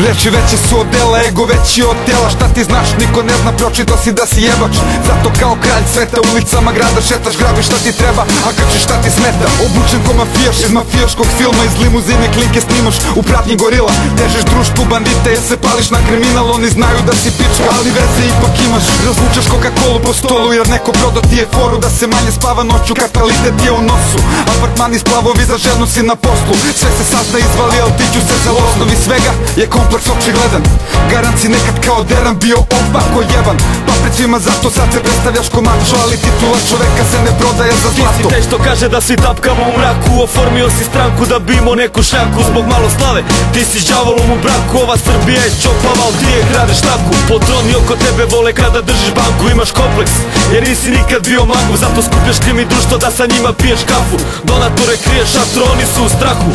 Reči veće su od dela, ego veći od tela. Šta ti znaš, niko ne zna, pročito si da si jebač. Zato kao kralj sveta ulicama grada šetaš, grabiš šta ti treba, a krčiš šta ti smeta. Obučen ko mafijaš iz mafijaškog filma, iz limuzine klinke snimaš u pratnji gorila. Težiš društvu bandita jer se pališ na kriminal, oni znaju da si pička, ali veze ipak imaš. Razvučaš Coca-Colu po stolu jer neko prodao ti je foru da se manje spava noću, katalitet je u nosu. Apartmani splavovi, za ženu si na poslu. Sve se sazna izvali, al ti ću se za osnovi svega je kompleks očigledan. Garant si nekad kao Deran bio opako jeban, pa pred svima zato sad se predstavljaš ko mačo, ali titula čoveka se ne prodaje za zlato. Ti si te što kaže da si tapkama u mraku, oformio si stranku da bi imao neku šanku. Zbog malo slave, ti si đavolom u braku, ova Srbija je čopava, al ti je kradeš taku. Potroni oko tebe vole kada držiš banku, imaš kompleks jer nisi nikad bio magu, zato skupljaš krimi društvo da sa njima piješ kafu. Donatore kriješ, a oni su u strahu.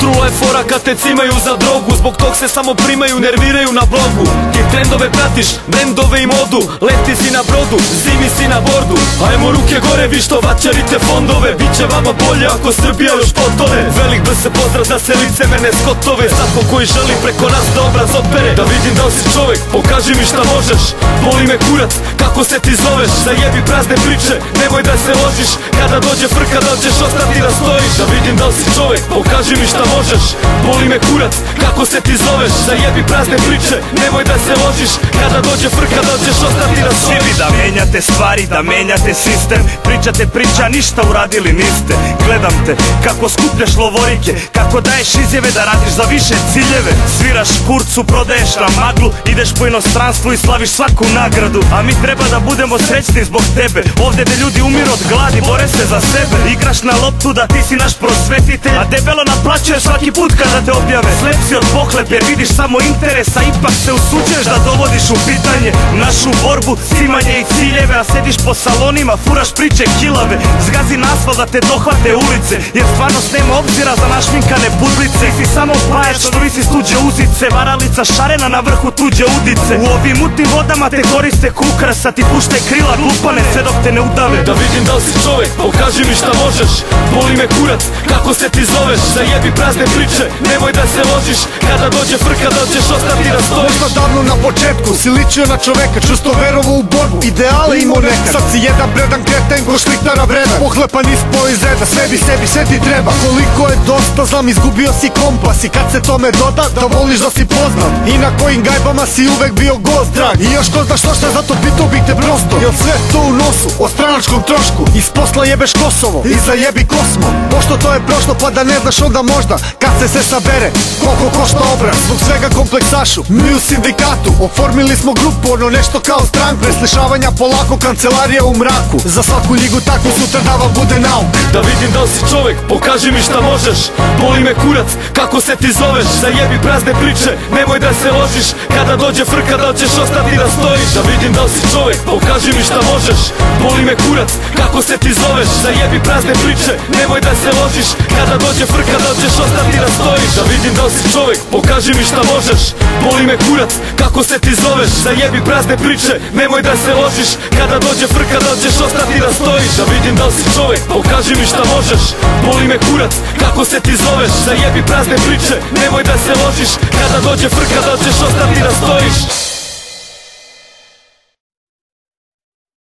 Trula je fora kad te cimaju za drogu, zbog tog se samo primaju, nerviraju na blogu. Ti trendove pratiš, brendove i modu, leti si na brodu, zimi si na bordu. Ajmo ruke gore, vi što vaćarite fondove, biće vama bolje ako Srbija još potone. Velik B se pozdrav za se lice mene skotove, svako koji želi preko nas da obraz opere. Da vidim da li si čovek, pokaži mi šta možeš. Boli me kurac, kako se ti zoveš, zajebi prazne priče, nemoj da se ložiš. Kada dođe frka da ćeš ostati da stojiš. Da vidim da li si čovek, pokaži mi šta možeš. Boli me kurac, kako se ti zoveš, zajebi prazne priče, nemoj da se ložiš. Kada dođe frka da ćeš ostati da stojiš. Svi da menjate stvari, da menjate sistem, pričate priča, ništa uradili niste. Gledam te kako skupljaš lovorike, kako daješ izjave da radiš za više ciljeve. Sviraš kurcu, prodaješ na maglu, ideš po inostranstvu i slaviš svaku nagradu. A mi treba da budemo srećni zbog tebe, ovde gde ljudi umiru od gladi, bore se za sebe. Igraš na loptu da ti si naš prosvetitelj, a debelo naplaćuješ svaki put kada te objave. Slep si od pohlep jer vidiš samo interesa, ipak se usuđuješ da dovodiš u pitanje našu borbu, cimanje i ciljeve. A sediš po salonima, furaš priče kilave, zgazi na asfalt da te dohvate ulice, jer stvarnost nema obzira za našminkane budlice. Ti si samo pajač što visi s tuđe uzice, varalica šarena na vrhu tuđe udice. U ovim mutnim vodama te koriste kukrasa, ti pušte krila glupane sve dok te ne udave. Da vidim da li si čovek, pokaži mi šta možeš. Boli me kurac, kako se ti zoveš, zajebi prazne priče, nemoj da se ložiš. Kada dođe frka da ćeš ostati da stojiš. Možda davno na početku si ličio na čoveka, čvrsto verovo u borbu, ideale imao nekad. Sad si jedan predan kreten ko šliktara vremena, pohlepan ispao iz reda, sebi sve ti treba. Koliko je dosta, znam, izgubio si kompas, i kad se tome doda da voliš da si poznat, i na kojim gajbama si uvek bio gost drag. I još ko zna što šta, zato pitao bih te prosto, jel sve to u nosu o stranačkom trošku? Iz posla jebeš Kosovo i zajebi Kosmo, pošto to je prošlo pa da ne znaš onda možda kad se sve sabere koliko košta obraz. Zbog svega kompleksašu, mi u sindikatu oformili smo grupu, ono nešto kao stranku. Preslišavanja polako, kancelarija u mraku, za svaku ljigu takvu sutra da vam bude nauk. Da vidim da li si čovek, pokaži mi šta možeš. Boli me kurac, kako se ti zoveš, zajebi prazne priče, nemoj da se ložiš. Kada dođe frka da ćeš ostati da stojiš. Da vidim da li si čovek, pokaži mi šta možeš. Boli me kurac, kako se ti zoveš, zajebi prazne priče, nemoj da se ložiš. Kada dođe frka da ćeš ostati da stojiš. Da vidim da li si čovek, pokaži mi šta možeš. Boli me kurac, kako se ti zoveš, zajebi prazne priče, nemoj da se ložiš. Kada dođe frka da ćeš ostati da stojiš. Da vidim da li si čovek, pokaži mi šta možeš. Boli me kurac, kako se ti zoveš, zajebi prazne priče, nemoj da se ložiš. Kada dođe frka da ćeš ostati da stojiš.